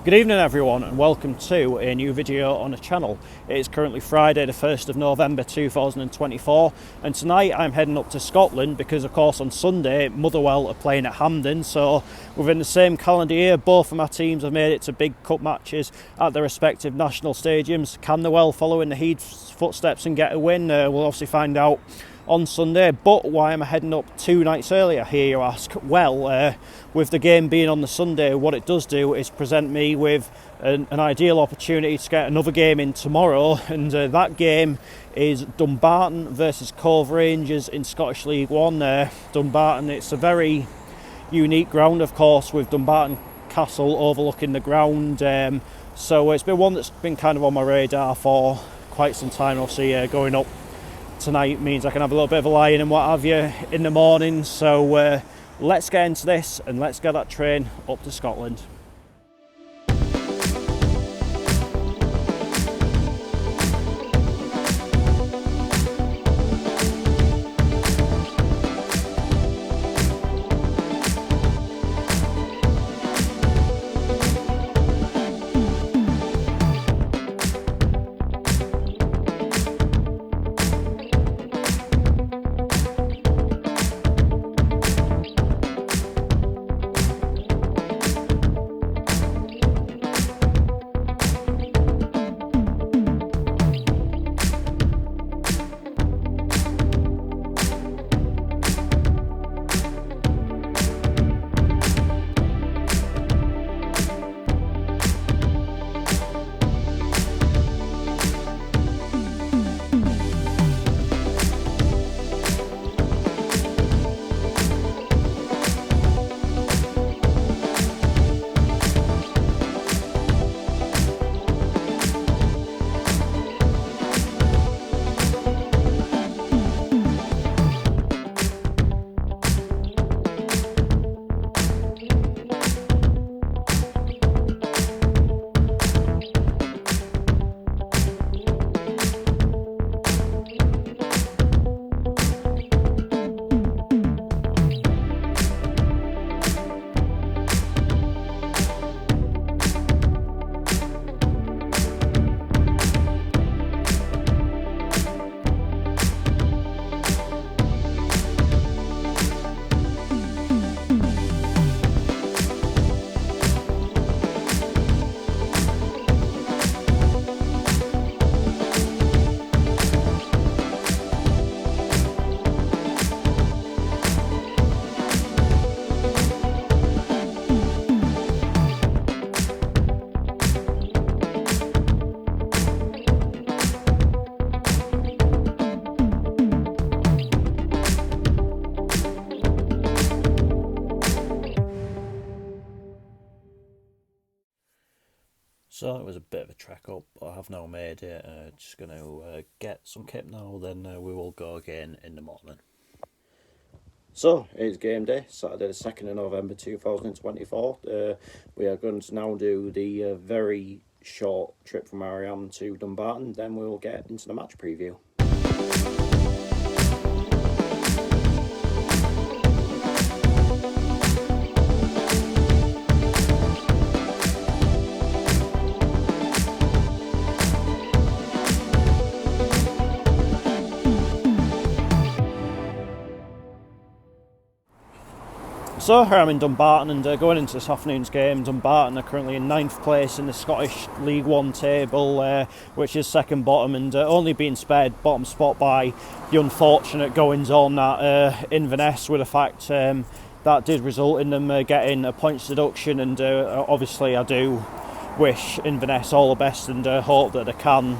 Good evening everyone and welcome to a new video on the channel. It is currently Friday the 1st of November 2024 and tonight I'm heading up to Scotland because of course on Sunday Motherwell are playing at Hampden, so within the same calendar year both of my teams have made it to big cup matches at their respective national stadiums. Can the Well follow in the Heath's footsteps and get a win? We'll obviously find out on Sunday. But why am I heading up 2 nights earlier, here you ask? Well, with the game being on the Sunday, what it does do is present me with an ideal opportunity to get another game in tomorrow, and that game is Dumbarton versus Cove Rangers in Scottish League One. Dumbarton, it's a very unique ground of course, with Dumbarton Castle overlooking the ground, so it's been one that's been kind of on my radar for quite some time. Obviously going up tonight means I can have a little bit of a lie-in and what have you in the morning, so let's get into this and let's get that train up to Scotland. So it was a bit of a trek up, but I have now made it. Just going to get some kit now, then we will go again in the morning. So it's game day, Saturday the 2nd of November 2024. We are going to now do the very short trip from where I am to Dumbarton, then we will get into the match preview. So here I'm in Dumbarton and going into this afternoon's game. Dumbarton are currently in 9th place in the Scottish League One table, which is second bottom, and only being spared bottom spot by the unfortunate goings on at Inverness, with the fact that did result in them getting a points deduction, and obviously I do wish Inverness all the best and hope that they can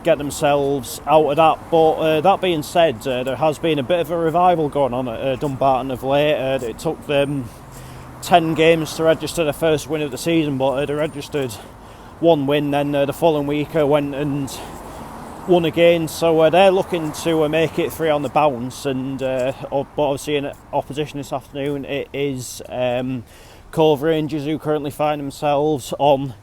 get themselves out of that. But that being said, there has been a bit of a revival going on at Dumbarton of late. It took them 10 games to register their first win of the season, but they registered one win, then the following week went and won again, so they're looking to make it 3 on the bounce. And but obviously in opposition this afternoon it is Cove Rangers, who currently find themselves on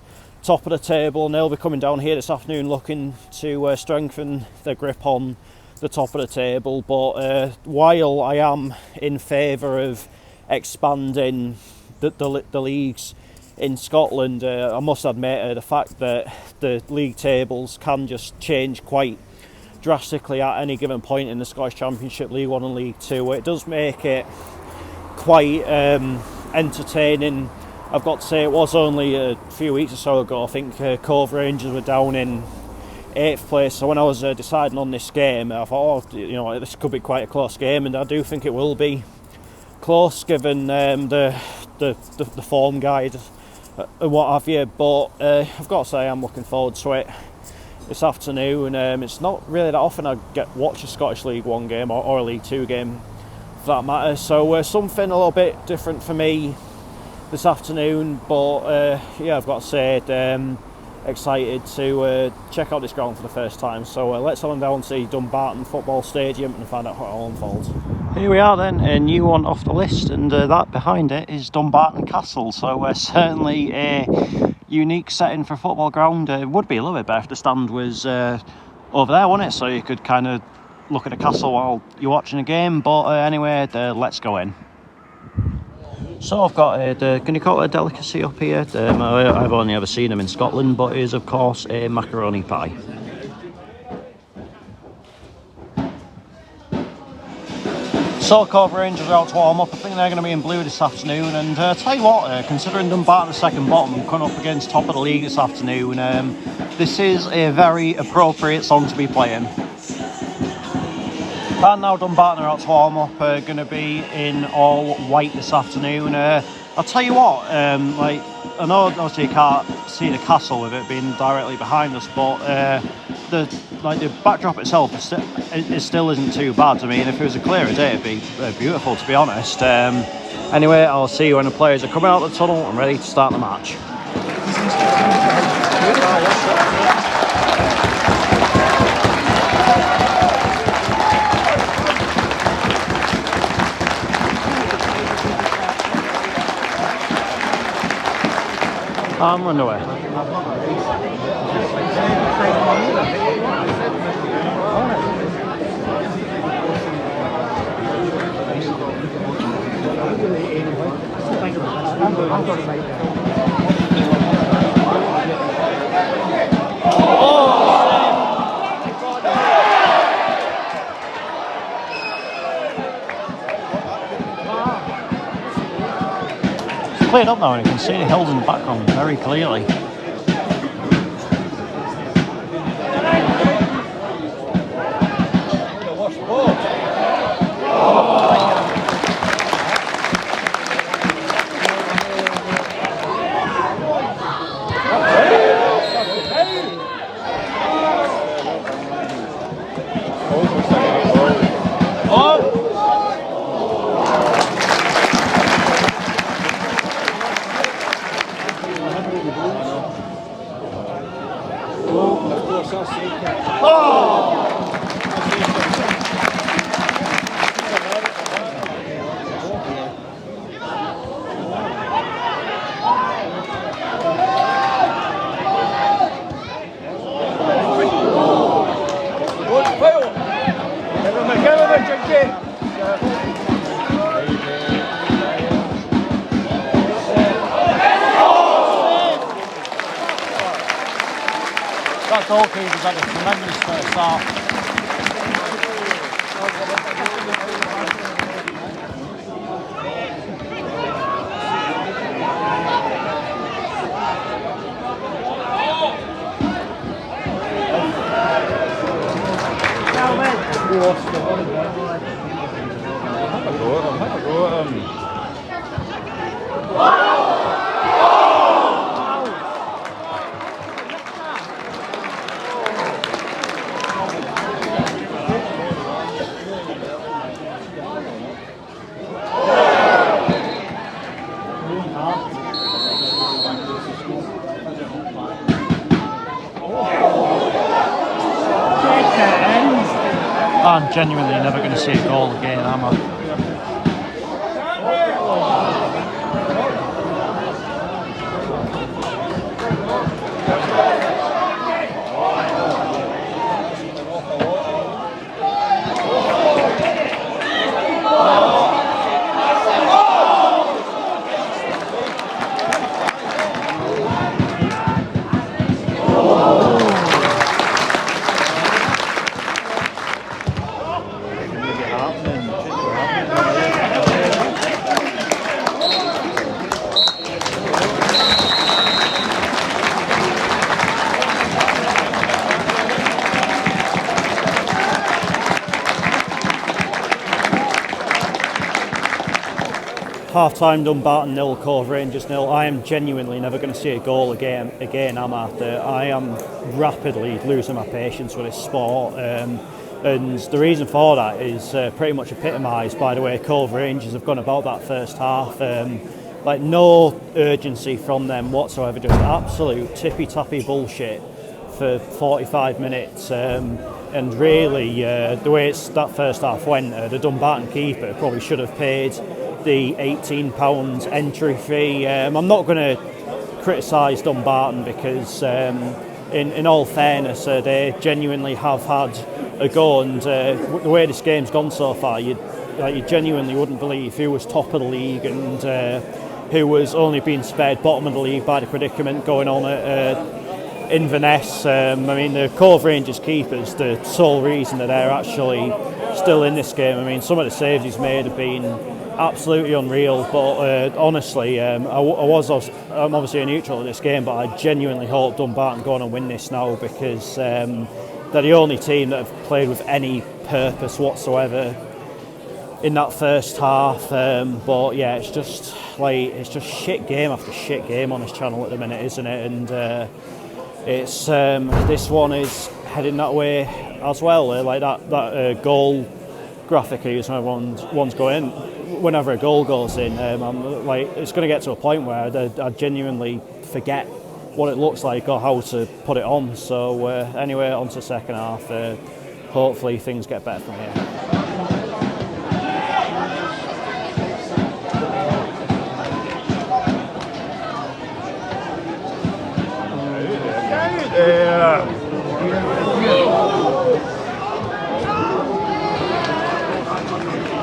top of the table, and they'll be coming down here this afternoon looking to strengthen their grip on the top of the table. But while I am in favour of expanding the leagues in Scotland, I must admit the fact that the league tables can just change quite drastically at any given point in the Scottish Championship, League 1 and League 2. It does make it quite entertaining. I've got to say, it was only a few weeks or so ago, I think Cove Rangers were down in 8th place, so when I was deciding on this game, I thought, this could be quite a close game, and I do think it will be close given the form guide and what have you, but I've got to say I'm looking forward to it this afternoon. It's not really that often I watch a Scottish League 1 game or a League 2 game for that matter, so something a little bit different for me this afternoon, but yeah, I've got to say excited to check out this ground for the first time. So let's head on down to Dumbarton Football Stadium and find out how it all unfolds. Here we are then, a new one off the list, and that behind it is Dumbarton Castle, so certainly a unique setting for a football ground. It would be a little bit better if the stand was over there, wouldn't it, so you could kind of look at the castle while you're watching a game, but anyway, let's go in. So I've got can you call it a delicacy up here? I've only ever seen them in Scotland, but it is of course a macaroni pie. So Cove Rangers are out to warm up. I think they're going to be in blue this afternoon, and tell you what, considering Dumbarton are second bottom and coming up against top of the league this afternoon, this is a very appropriate song to be playing. And now Dumbarton are out to warm up, going to be in all white this afternoon. I'll tell you what, like, I know obviously you can't see the castle with it being directly behind us, but the backdrop itself it still isn't too bad. I mean, if it was a clearer day, it'd be beautiful, to be honest. Anyway, I'll see you when the players are coming out of the tunnel and ready to start the match. I'm underway. Cleared up now, and you can see the hills in the background very clearly. That goalkeeper's had a tremendous first half. I'm genuinely never going to see a goal again, am I? Half-time Dumbarton 0, Cove Rangers 0. I am genuinely never going to see a goal again, am I? I am rapidly losing my patience with this sport. And the reason for that is pretty much epitomised by the way Cove Rangers have gone about that first half. Like no urgency from them whatsoever, just absolute tippy-tappy bullshit for 45 minutes. And really, the way that first half went, the Dumbarton keeper probably should have paid the £18 entry fee. I'm not going to criticise Dumbarton because, in all fairness, they genuinely have had a go. And the way this game's gone so far, you genuinely wouldn't believe who was top of the league and who was only being spared bottom of the league by the predicament going on at Inverness. I mean, the Cove Rangers keeper's the sole reason that they're actually still in this game. I mean, some of the saves he's made have been absolutely unreal, but honestly, I'm obviously a neutral at this game, but I genuinely hope Dumbarton go on and win this now because they're the only team that have played with any purpose whatsoever in that first half. But yeah, it's just shit game after shit game on this channel at the minute, isn't it? And it's this one is heading that way as well. Like that goal graphic I use when one's going. Whenever a goal goes in, I'm like, it's going to get to a point where I genuinely forget what it looks like or how to put it on. So anyway, on to the second half. Hopefully things get better from here.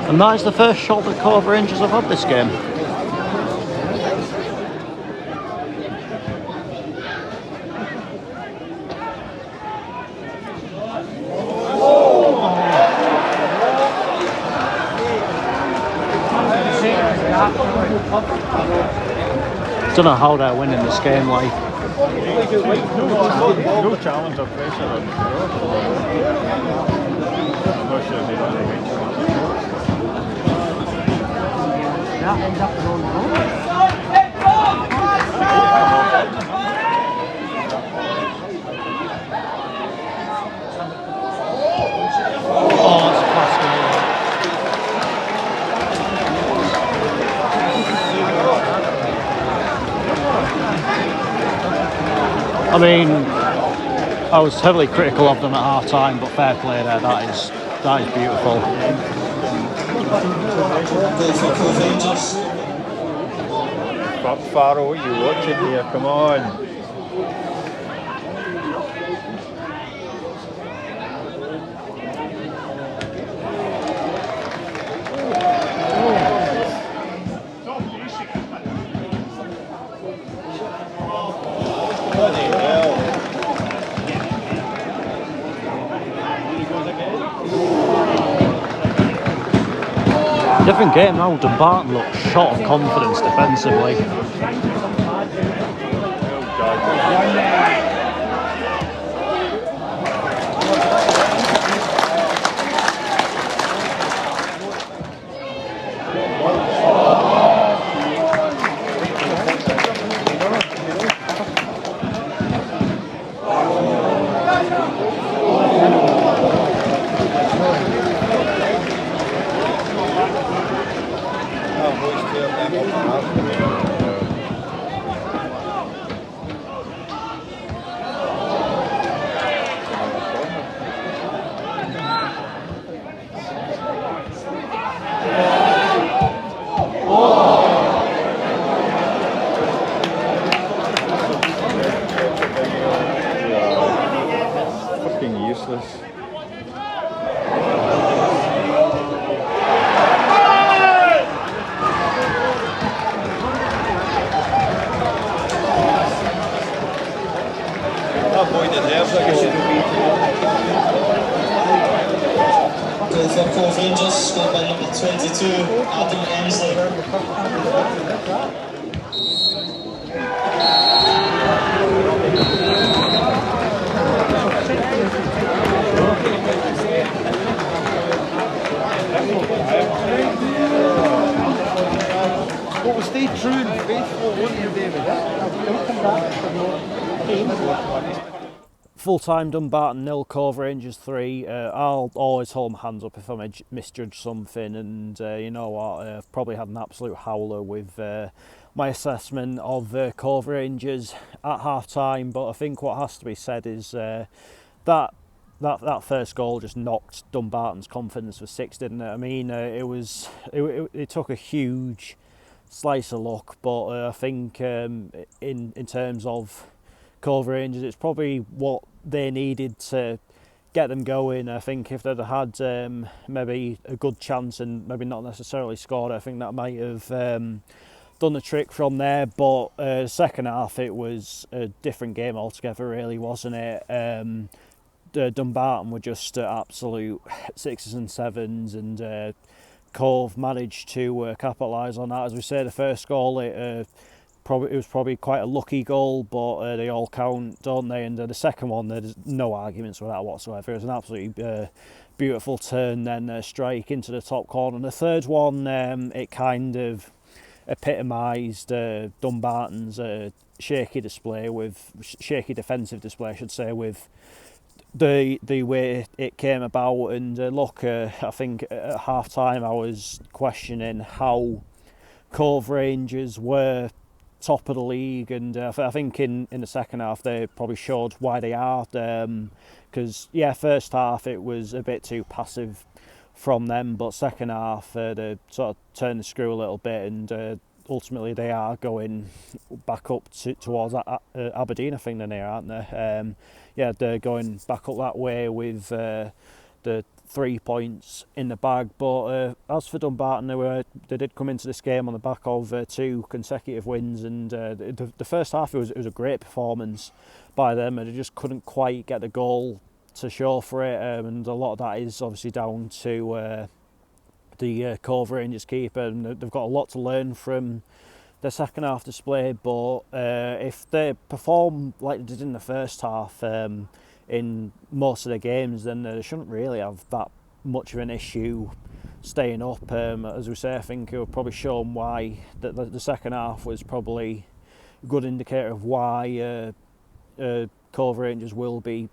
And that is the first shot that Cove Rangers have had this game. Don't know how they're winning this game, like. No challenge or pressure on the I'm not sure they don't eventually. That ends up the wrong goal. Oh, that's a class goal. I mean, I was heavily critical of them at half time, but fair play there. That is beautiful. Faro, what are you watching here? Come on. Different game now. Dumbarton look short of confidence defensively. Fucking useless. For Cove Rangers, scored by number 22, Adam Emsley. true and faithful, won't you, David? Full-time Dumbarton 0, Cove Rangers 3. I'll always hold my hands up if I misjudge something, and you know what, I've probably had an absolute howler with my assessment of Cove Rangers at half-time, but I think what has to be said is that first goal just knocked Dumbarton's confidence for six, didn't it? I mean, it took a huge slice of luck, but I think in terms of Cove Rangers, it's probably what they needed to get them going. I think if they'd had maybe a good chance and maybe not necessarily scored, I think that might have done the trick from there. But second half, it was a different game altogether, really, wasn't it? Dumbarton were just absolute sixes and sevens, and Cove managed to capitalise on that. As we say, the first goal, it was probably quite a lucky goal, but they all count, don't they? And the second one, there's no arguments with that whatsoever. It was an absolutely beautiful turn, then strike into the top corner. And the third one, it kind of epitomised Dumbarton's shaky defensive display, I should say, with the way it came about. And look, I think at half time I was questioning how Cove Rangers were top of the league, and I think in the second half they probably showed why they are, because first half it was a bit too passive from them, but second half they sort of turned the screw a little bit, and ultimately they are going back up towards Aberdeen, I think they're near, aren't they? They're going back up that way with the 3 points in the bag. But as for Dumbarton, they did come into this game on the back of 2 consecutive wins, and the first half it was a great performance by them, and they just couldn't quite get the goal to show for it, and a lot of that is obviously down to the Cove Rangers keeper, and they've got a lot to learn from their second half display. But if they perform like they did in the first half in most of the games, then they shouldn't really have that much of an issue staying up. As we say, I think it will probably show them why the second half was probably a good indicator of why Cove Rangers will be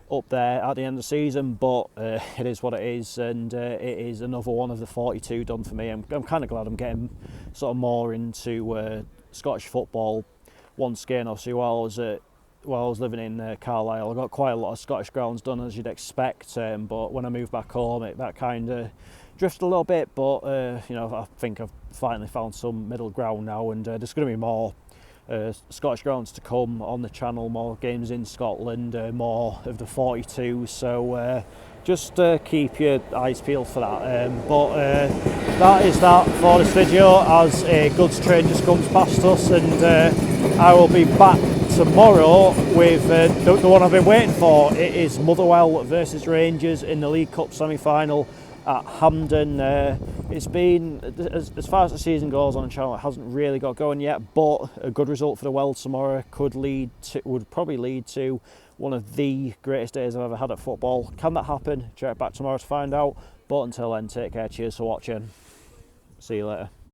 up there at the end of the season. But it is what it is, and it is another one of the 42 done for me. I'm kind of glad I'm getting sort of more into Scottish football once again. Obviously, while I was living in Carlisle, I got quite a lot of Scottish grounds done, as you'd expect, but when I moved back home, that kind of drifted a little bit. But I think I've finally found some middle ground now, and there's going to be more Scottish grounds to come on the channel, more games in Scotland, more of the 42, so just keep your eyes peeled for that. But that is that for this video, as a goods train just comes past us, and I will be back tomorrow with the one I've been waiting for. It is Motherwell versus Rangers in the League Cup semi-final at Hampden. It's been, as far as the season goes on the channel, it hasn't really got going yet, but a good result for the Well tomorrow would probably lead to one of the greatest days I've ever had at football. Can that happen? Check back tomorrow to find out. But until then, take care, cheers for watching, see you later.